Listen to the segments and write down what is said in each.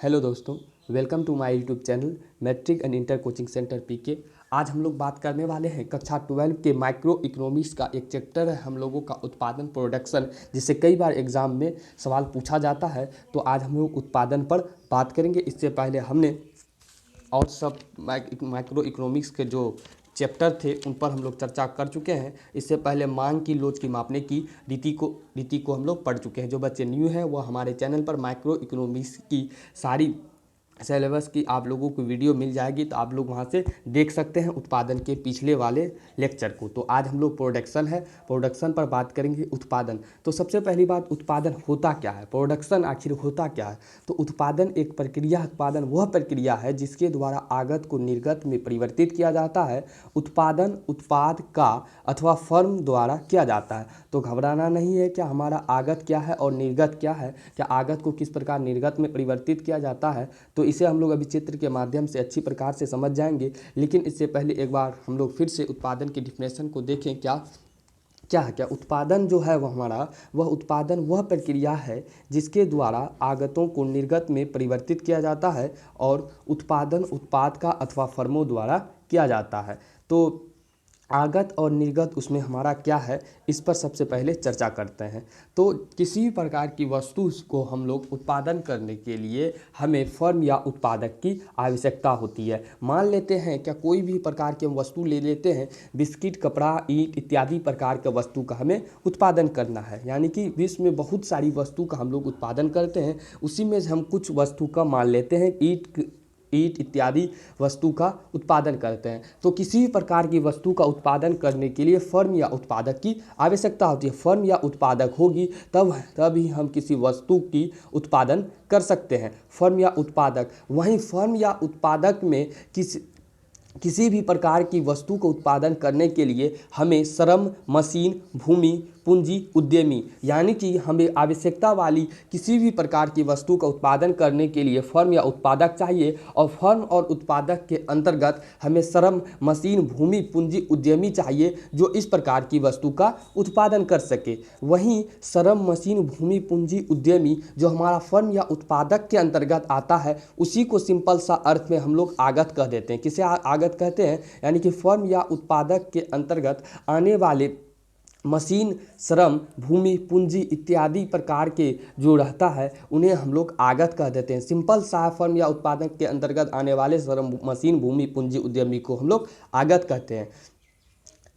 Hello दोस्तों, welcome to my YouTube channel matric and inter coaching centre PK. आज हम लोग बात करने वाले हैं कक्षा 12 के माइक्रो इकोनॉमिक्स का एक चैप्टर है हम लोगों का उत्पादन प्रोडक्शन, जिससे कई बार एग्जाम में सवाल पूछा जाता है। तो आज हम लोग उत्पादन पर बात करेंगे। इससे पहले हमने और सब माइक्रो इकोनॉमिक्स के जो चैप्टर थे उन पर हम लोग चर्चा कर चुके हैं। इससे पहले मांग की लोच की मापने की रीति को हम लोग पढ़ चुके हैं। जो बच्चे न्यू हैं वो हमारे चैनल पर माइक्रो इकोनॉमिक्स की सारी सिलेबस की आप लोगों को वीडियो मिल जाएगी, तो आप लोग वहाँ से देख सकते हैं उत्पादन के पिछले वाले लेक्चर को। तो आज हम लोग प्रोडक्शन पर बात करेंगे। उत्पादन, तो सबसे पहली बात, उत्पादन होता क्या है, प्रोडक्शन आखिर होता क्या है। तो उत्पादन एक प्रक्रिया, उत्पादन वह प्रक्रिया है जिसके द्वारा आगत को निर्गत में परिवर्तित किया जाता है। उत्पादन उत्पाद का अथवा फर्म द्वारा किया जाता है। तो घबराना नहीं है, क्या हमारा आगत क्या है और निर्गत क्या है, क्या आगत को किस प्रकार निर्गत में परिवर्तित किया जाता है, तो इसे हम लोग अभी चित्र के माध्यम से अच्छी प्रकार से समझ जाएंगे। लेकिन इससे पहले एक बार हम लोग फिर से उत्पादन की डिफिनेशन को देखें। क्या उत्पादन जो है वह उत्पादन वह प्रक्रिया है जिसके द्वारा आगतों को निर्गत में परिवर्तित किया जाता है और उत्पादन उत्पाद का अथवा फर्मों द्वारा किया जाता है। तो आगत और निर्गत उसमें हमारा क्या है, इस पर सबसे पहले चर्चा करते हैं। तो किसी भी प्रकार की वस्तु को हम लोग उत्पादन करने के लिए हमें फर्म या उत्पादक की आवश्यकता होती है। मान लेते हैं, क्या कोई भी प्रकार की हम वस्तु ले लेते हैं, बिस्किट, कपड़ा, ईंट इत्यादि प्रकार के वस्तु का हमें उत्पादन करना है। यानी कि विश्व में बहुत सारी वस्तु का हम लोग उत्पादन करते हैं, उसी में हम कुछ वस्तु का मान लेते हैं, ईंट इत्यादि वस्तु का उत्पादन करते हैं। तो किसी भी प्रकार की वस्तु का उत्पादन करने के लिए फर्म या उत्पादक की आवश्यकता होती है। फर्म या उत्पादक होगी तभी हम किसी वस्तु की उत्पादन कर सकते हैं। फर्म या उत्पादक, वहीं फर्म या उत्पादक में किसी भी प्रकार की वस्तु को उत्पादन करने के लिए हमें श्रम, मशीन, भूमि, पूंजी, उद्यमी, यानी कि हमें आवश्यकता वाली किसी भी प्रकार की वस्तु का उत्पादन करने के लिए फर्म या उत्पादक चाहिए। और फर्म और उत्पादक के अंतर्गत हमें श्रम, मशीन, भूमि, पूंजी, उद्यमी चाहिए जो इस प्रकार की वस्तु का उत्पादन कर सके। वहीं श्रम, मशीन, भूमि, पूंजी, उद्यमी जो हमारा फर्म या उत्पादक के अंतर्गत आता है, उसी को सिंपल सा अर्थ में हम लोग आगत कह देते हैं। किसे आगत कहते हैं, यानी कि फर्म या उत्पादक के अंतर्गत आने वाले मशीन, श्रम, भूमि, पूंजी इत्यादि प्रकार के जो रहता है उन्हें हम लोग आगत कह देते हैं। सिंपल सा फर्म या उत्पादक के अंतर्गत आने वाले श्रम, मशीन, भूमि, पूंजी, उद्यमी को हम लोग आगत कहते हैं।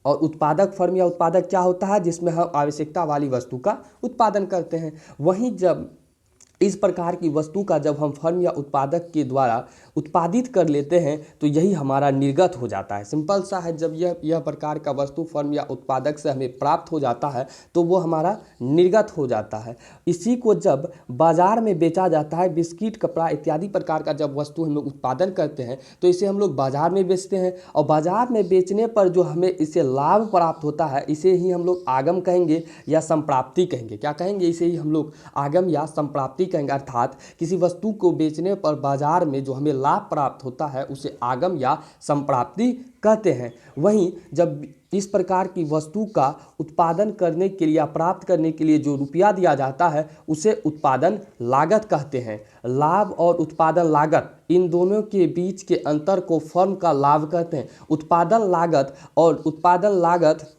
और उत्पादक फर्म या उत्पादक क्या होता है, जिसमें हम आवश्यकता वाली वस्तु का उत्पादन करते हैं। वहीं जब इस प्रकार की वस्तु का जब हम फर्म या उत्पादक के द्वारा उत्पादित कर लेते हैं तो यही हमारा निर्गत हो जाता है। सिंपल सा है, जब यह प्रकार का वस्तु फर्म या उत्पादक से हमें प्राप्त हो जाता है तो वो हमारा निर्गत हो जाता है। इसी को जब बाजार में बेचा जाता है, बिस्किट, कपड़ा इत्यादि प्रकार का जब वस्तु हम लोग उत्पादन करते हैं तो इसे हम लोग बाजार में बेचते हैं। और बाजार में बेचने पर जो हमें इससे लाभ प्राप्त होता है, इसे ही हम लोग आगम कहेंगे या संप्राप्ति कहेंगे। क्या कहेंगे, इसे ही हम लोग आगम या संप्राप्ति कहेंगे। अर्थात किसी वस्तु को बेचने पर बाजार में जो हमें लाभ प्राप्त होता है उसे आगम या संप्राप्ति कहते हैं। वहीं जब इस प्रकार की वस्तु का उत्पादन करने के लिए या प्राप्त करने के लिए जो रुपया दिया जाता है उसे उत्पादन लागत कहते हैं। लाभ और उत्पादन लागत, इन दोनों के बीच के अंतर को फर्म का लाभ कहते हैं। उत्पादन लागत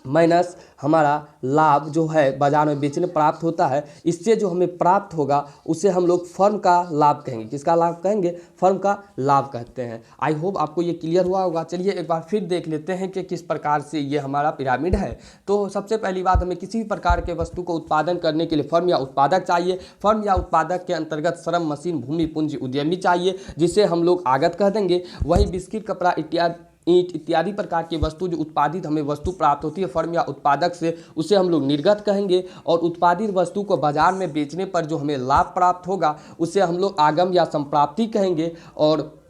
माइनस हमारा लाभ जो है बाजार में बेचने प्राप्त होता है, इससे जो हमें प्राप्त होगा उसे हम लोग फर्म का लाभ कहेंगे। किसका लाभ कहेंगे, फर्म का लाभ कहते हैं। आई होप आपको ये क्लियर हुआ होगा। चलिए एक बार फिर देख लेते हैं कि किस प्रकार से ये हमारा पिरामिड है। तो सबसे पहली बात, हमें किसी भी प्रकार के वस्तु को उत्पादन करने के लिए फर्म या उत्पादक चाहिए। फर्म या उत्पादक के अंतर्गत श्रम, मशीन, भूमि, पूंजी, उद्यमी चाहिए, जिसे हम लोग आगत कह देंगे। वहीं बिस्किट, कपड़ा ईंट इत्यादि प्रकार की वस्तु जो उत्पादित हमें वस्तु प्राप्त होती है फर्म या उत्पादक से, उसे हम लोग निर्गत कहेंगे। और उत्पादित वस्तु को बाजार में बेचने पर जो हमें लाभ प्राप्त होगा उसे हम लोग आगम या संप्राप्ति कहेंगे। और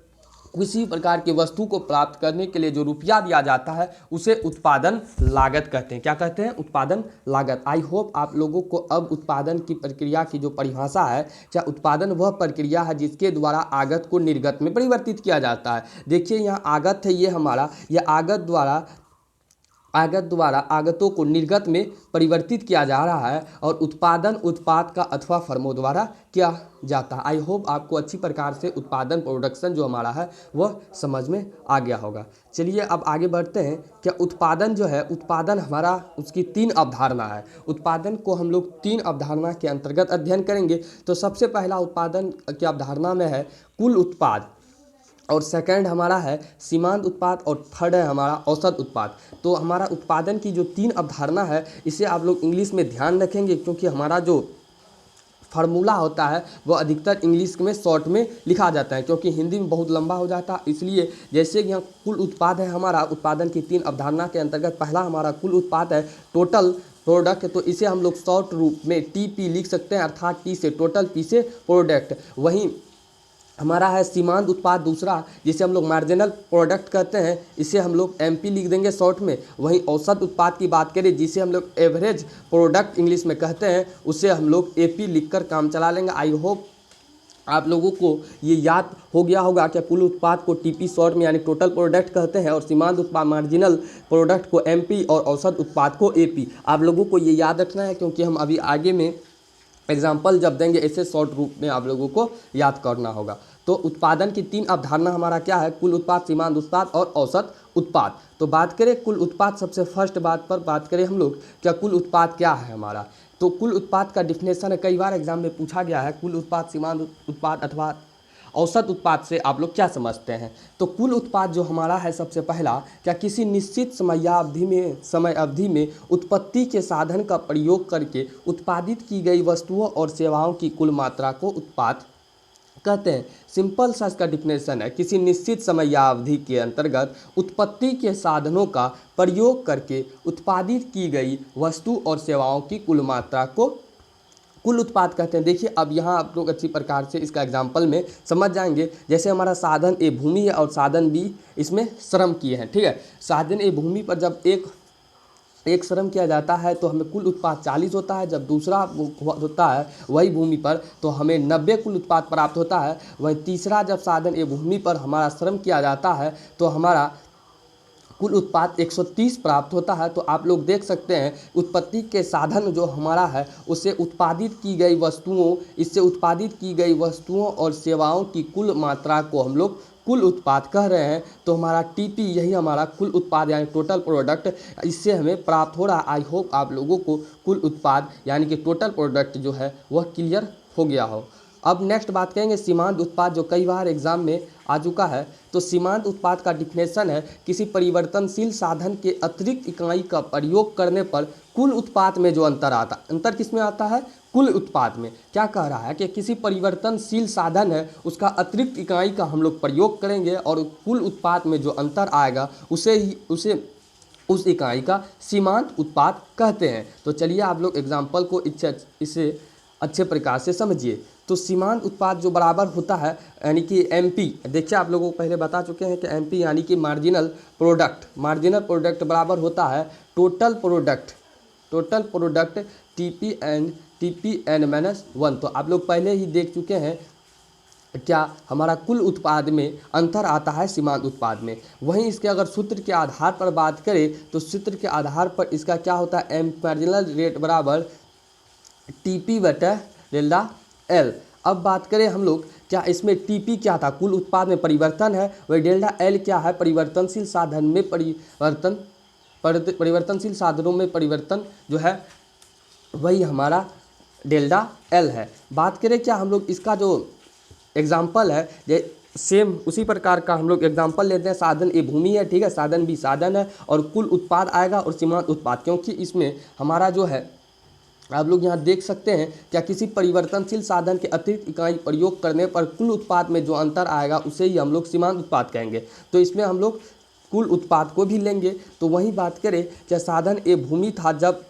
किसी प्रकार की वस्तु को प्राप्त करने के लिए जो रुपया दिया जाता है उसे उत्पादन लागत कहते हैं। क्या कहते हैं, उत्पादन लागत। आई होप आप लोगों को अब उत्पादन की प्रक्रिया की जो परिभाषा है, क्या उत्पादन वह प्रक्रिया है जिसके द्वारा आगत को निर्गत में परिवर्तित किया जाता है। देखिए यहाँ आगत है, ये आगत द्वारा आगत द्वारा आगतों को निर्गत में परिवर्तित किया जा रहा है और उत्पादन उत्पाद का अथवा फर्मों द्वारा किया जाता है। आई होप आपको अच्छी प्रकार से उत्पादन प्रोडक्शन जो हमारा है वह समझ में आ गया होगा। चलिए अब आगे बढ़ते हैं। क्या उत्पादन जो है, उत्पादन हमारा उसकी 3 अवधारणा है। उत्पादन को हम लोग 3 अवधारणा के अंतर्गत अध्ययन करेंगे। तो सबसे पहला उत्पादन की अवधारणा में है कुल उत्पाद, और सेकंड हमारा है सीमांत उत्पाद, और थर्ड है हमारा औसत उत्पाद। तो हमारा उत्पादन की जो 3 अवधारणा है इसे आप लोग इंग्लिश में ध्यान रखेंगे, क्योंकि हमारा जो फार्मूला होता है वो अधिकतर इंग्लिश में शॉर्ट में लिखा जाता है, क्योंकि हिंदी में बहुत लंबा हो जाता है। इसलिए जैसे कि यहाँ कुल उत्पाद है हमारा उत्पादन की 3 अवधारणा के अंतर्गत पहला हमारा कुल उत्पाद है टोटल प्रोडक्ट। तो इसे हम लोग शॉर्ट रूप में टीपी लिख सकते हैं, अर्थात टी से टोटल, पी से प्रोडक्ट। वहीं हमारा है सीमांत उत्पाद दूसरा, जिसे हम लोग मार्जिनल प्रोडक्ट कहते हैं, इसे हम लोग एमपी लिख देंगे शॉर्ट में। वहीं औसत उत्पाद की बात करें, जिसे हम लोग एवरेज प्रोडक्ट इंग्लिश में कहते हैं, उसे हम लोग एपी लिखकर काम चला लेंगे। आई होप आप लोगों को ये याद हो गया होगा कि कुल उत्पाद को टीपी शॉर्ट में यानी टोटल प्रोडक्ट कहते हैं, और सीमांत उत्पाद मार्जिनल प्रोडक्ट को एमपी और औसत उत्पाद को एपी। आप लोगों को ये याद रखना है, क्योंकि हम अभी आगे में एग्जाम्पल जब देंगे ऐसे शॉर्ट रूप में आप लोगों को याद करना होगा। तो उत्पादन की 3 अवधारणा हमारा क्या है, कुल उत्पाद, सीमांत उत्पाद और औसत उत्पाद। तो बात करें कुल उत्पाद, सबसे फर्स्ट बात पर बात करें हम लोग, क्या कुल उत्पाद क्या है हमारा। तो कुल उत्पाद का डिफिनेशन है, कई बार एग्जाम में पूछा गया है, कुल उत्पाद, सीमांत उत्पाद अथवा औसत उत्पाद से आप लोग क्या समझते हैं। तो कुल उत्पाद जो हमारा है, सबसे पहला, क्या किसी निश्चित समय अवधि में उत्पत्ति के साधन का प्रयोग करके उत्पादित की गई वस्तुओं और सेवाओं की कुल मात्रा को उत्पाद कहते हैं। सिंपल सा इसका डिफिनेशन है, किसी निश्चित समयावधि के अंतर्गत उत्पत्ति के साधनों का प्रयोग करके उत्पादित की गई वस्तु और सेवाओं की कुल मात्रा को कुल उत्पाद कहते हैं। देखिए अब यहाँ आप लोग अच्छी प्रकार से इसका एग्जाम्पल में समझ जाएंगे। जैसे हमारा साधन ए भूमि है और साधन बी इसमें श्रम किए हैं, ठीक है। साधन ए भूमि पर जब एक श्रम किया जाता है तो हमें कुल उत्पाद 40 होता है। जब दूसरा होता है वही भूमि पर तो हमें 90 कुल उत्पाद प्राप्त होता है। वहीं तीसरा जब साधन ए भूमि पर हमारा श्रम किया जाता है तो हमारा कुल उत्पाद 130 प्राप्त होता है। तो आप लोग देख सकते हैं उत्पत्ति के साधन जो हमारा है उससे उत्पादित की गई वस्तुओं, इससे उत्पादित की गई वस्तुओं और सेवाओं की कुल मात्रा को हम लोग कुल उत्पाद कह रहे हैं। तो हमारा टीपी यही हमारा कुल उत्पाद यानी टोटल प्रोडक्ट, इससे हमें प्राप्त हो रहा है। आई होप आप लोगों को कुल उत्पाद यानी कि टोटल प्रोडक्ट जो है वह क्लियर हो गया हो। अब नेक्स्ट बात करेंगे सीमांत उत्पाद, जो कई बार एग्जाम में आ चुका है। तो सीमांत उत्पाद का डिफिनेशन है, किसी परिवर्तनशील साधन के अतिरिक्त इकाई का प्रयोग करने पर कुल उत्पाद में जो अंतर किस में आता है, कुल उत्पाद में। क्या कह रहा है कि किसी परिवर्तनशील साधन है उसका अतिरिक्त इकाई का हम लोग प्रयोग करेंगे और कुल उत्पाद में जो अंतर आएगा उसे उस इकाई का सीमांत उत्पाद कहते हैं। तो चलिए आप लोग एग्जाम्पल को इसे अच्छे प्रकार से समझिए। तो सीमांत उत्पाद जो बराबर होता है यानी कि एमपी, देखिए आप लोगों को पहले बता चुके हैं कि एमपी यानी कि मार्जिनल प्रोडक्ट बराबर होता है total product TP N minus 1। तो आप लोग पहले ही देख चुके हैं क्या हमारा कुल उत्पाद में अंतर आता है सीमांत उत्पाद में। वहीं इसके अगर सूत्र के आधार पर बात करें तो सूत्र के आधार पर इसका क्या होता है, एम मार्जिनल रेट बराबर टीपी बटा डेल्टा एल। अब बात करें हम लोग, क्या इसमें टीपी क्या था, कुल उत्पाद में परिवर्तन है, वही डेल्टा एल क्या है, परिवर्तनशील साधन में परिवर्तनशील साधनों में परिवर्तन जो है वही हमारा डेल्टा एल है। बात करें क्या हम लोग इसका जो एग्जाम्पल है सेम उसी प्रकार का हम लोग एग्जाम्पल लेते हैं। साधन ए भूमि है, ठीक है, साधन बी साधन है और कुल उत्पाद आएगा और सीमांत उत्पाद, क्योंकि इसमें हमारा जो है आप लोग यहाँ देख सकते हैं क्या किसी परिवर्तनशील साधन के अतिरिक्त इकाई प्रयोग करने पर कुल उत्पाद में जो अंतर आएगा उसे ही हम लोग सीमांत उत्पाद कहेंगे। तो इसमें हम लोग कुल उत्पाद को भी लेंगे। तो वही बात करें क्या साधन ए भूमि था, जब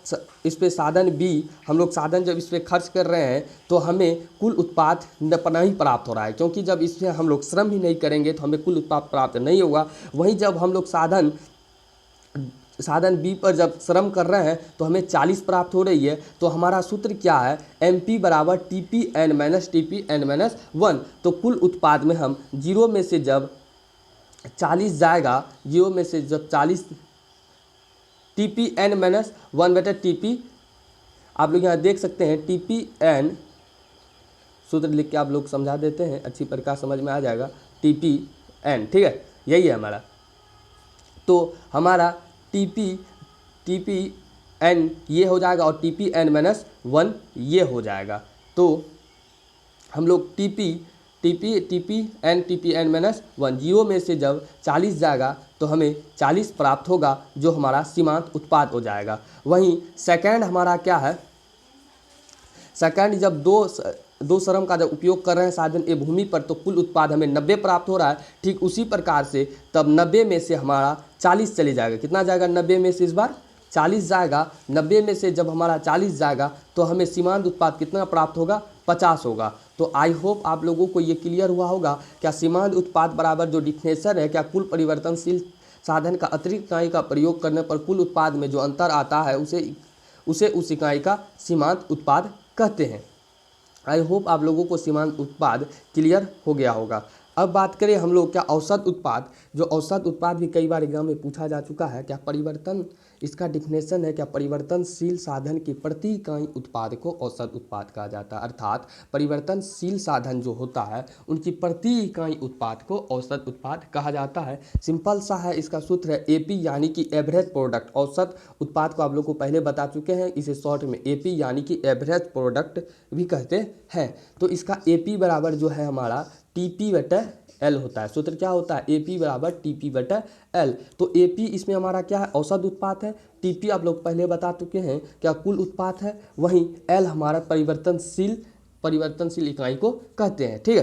इस पे साधन बी हम लोग साधन जब इस पर खर्च कर रहे हैं तो हमें कुल उत्पाद नहीं प्राप्त हो रहा है, क्योंकि जब इसमें हम लोग श्रम ही नहीं करेंगे तो हमें कुल उत्पाद प्राप्त नहीं होगा। वहीं जब हम लोग साधन बी पर जब श्रम कर रहे हैं तो हमें 40 प्राप्त हो रही है। तो हमारा सूत्र क्या है, एम पी बराबर टी पी एन माइनस 1। तो कुल उत्पाद में हम 0 में से जब 40 जाएगा, 0 में से जब 40 TPN माइनस 1/TP। आप लोग यहाँ देख सकते हैं TPN सूत्र लिख के आप लोग समझा देते हैं, अच्छी प्रकार समझ में आ जाएगा। TPN, ठीक है, यही है हमारा। तो हमारा TPN ये हो जाएगा और TPN माइनस 1 ये हो जाएगा। तो हम लोग TPN माइनस 1 जीरो में से जब 40 जाएगा तो हमें 40 प्राप्त होगा, जो हमारा सीमांत उत्पाद हो जाएगा। वहीं सेकंड हमारा क्या है, सेकंड जब दो श्रम का जब उपयोग कर रहे हैं साधन ए भूमि पर तो कुल उत्पाद हमें 90 प्राप्त हो रहा है। ठीक उसी प्रकार से तब 90 में से हमारा 40 चले जाएगा। कितना जाएगा 90 में से, इस बार 40 जाएगा। 90 में से जब हमारा 40 जाएगा तो हमें सीमांत उत्पाद कितना प्राप्त होगा, 50 होगा। तो आई होप आप लोगों को ये क्लियर हुआ होगा। क्या सीमांत उत्पाद बराबर जो डिफिनेशन है, क्या कुल परिवर्तनशील साधन का अतिरिक्त इकाई का प्रयोग करने पर कुल उत्पाद में जो अंतर आता है उसे उस इकाई का सीमांत उत्पाद कहते हैं। आई होप आप लोगों को सीमांत उत्पाद क्लियर हो गया होगा। अब बात करें हम लोग क्या औसत उत्पाद, जो औसत उत्पाद भी कई बार एग्जाम में पूछा जा चुका है। क्या परिवर्तन, इसका डिफिनेशन है क्या, परिवर्तनशील साधन के प्रति इकाई उत्पाद को औसत उत्पाद कहा जाता है। अर्थात परिवर्तनशील साधन जो होता है उनकी प्रति इकाई उत्पाद को औसत उत्पाद कहा जाता है। सिंपल सा है, इसका सूत्र है AP यानी कि एवरेज प्रोडक्ट। औसत उत्पाद को आप लोग को पहले बता चुके हैं, इसे शॉर्ट में AP यानी कि एवरेज प्रोडक्ट भी कहते हैं। तो इसका AP बराबर जो है हमारा TP/L होता है। सूत्र क्या होता है, AP बराबर TP/L। तो AP इसमें हमारा क्या है, औसत उत्पाद है। TP आप लोग पहले बता चुके हैं क्या कुल उत्पाद है। वहीं L हमारा परिवर्तनशील इकाई को कहते हैं, ठीक है।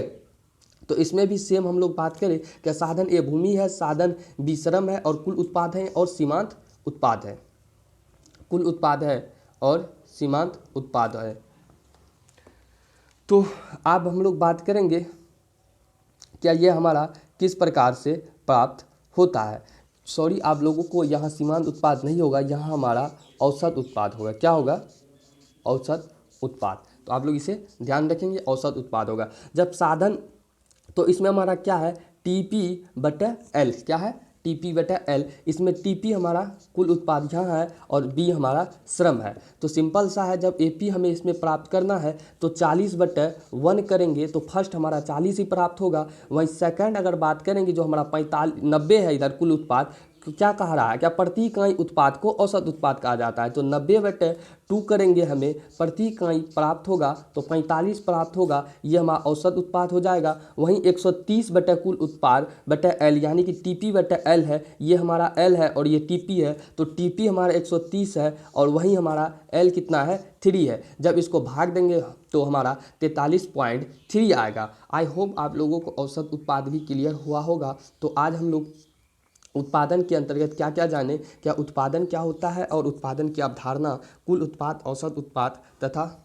तो इसमें भी सेम हम लोग बात करें क्या, साधन A भूमि है, साधन B श्रम है और कुल उत्पाद है और सीमांत उत्पाद है। कुल उत्पाद है और सीमांत उत्पाद है। तो अब हम लोग बात करेंगे क्या ये हमारा किस प्रकार से प्राप्त होता है। सॉरी, आप लोगों को यहाँ सीमांत उत्पाद नहीं होगा, यहाँ हमारा औसत उत्पाद होगा। क्या होगा, औसत उत्पाद। तो आप लोग इसे ध्यान रखेंगे, औसत उत्पाद होगा जब साधन। तो इसमें हमारा क्या है, TP/L, क्या है TP/L। इसमें TP हमारा कुल उत्पाद यहाँ है और B हमारा श्रम है। तो सिंपल सा है, जब AP हमें इसमें प्राप्त करना है तो 40/1 करेंगे तो फर्स्ट हमारा 40 ही प्राप्त होगा। वहीं सेकंड अगर बात करेंगे जो हमारा 90 है इधर कुल उत्पाद, क्या कह रहा है, क्या प्रति इकाई उत्पाद को औसत उत्पाद कहा जाता है। तो 90/2 करेंगे, हमें प्रति इकाई प्राप्त होगा तो 45 प्राप्त होगा, ये हमारा औसत उत्पाद हो जाएगा। वहीं 130 बटे कुल उत्पाद बटे L यानी कि TP/L है, ये हमारा L है और ये TP है। तो TP हमारा 130 है और वहीं हमारा L कितना है, 3 है। जब इसको भाग देंगे तो हमारा 43.3 आएगा। आई होप आप लोगों को औसत उत्पाद भी क्लियर हुआ होगा। तो आज हम लोग उत्पादन के अंतर्गत क्या क्या जाने, क्या उत्पादन क्या होता है और उत्पादन की अवधारणा, कुल उत्पाद, औसत उत्पाद तथा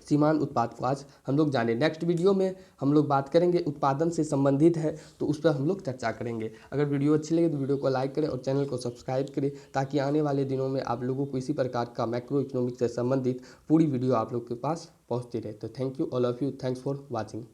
सीमांत उत्पाद को आज हम लोग जाने। नेक्स्ट वीडियो में हम लोग बात करेंगे उत्पादन से संबंधित है तो उस पर हम लोग चर्चा करेंगे। अगर वीडियो अच्छी लगे तो वीडियो को लाइक करें और चैनल को सब्सक्राइब करें ताकि आने वाले दिनों में आप लोगों को इसी प्रकार का मैक्रो इकोनॉमिक्स से संबंधित पूरी वीडियो आप लोग के पास पहुँचती रहे। तो thank you all of you, thanks for watching.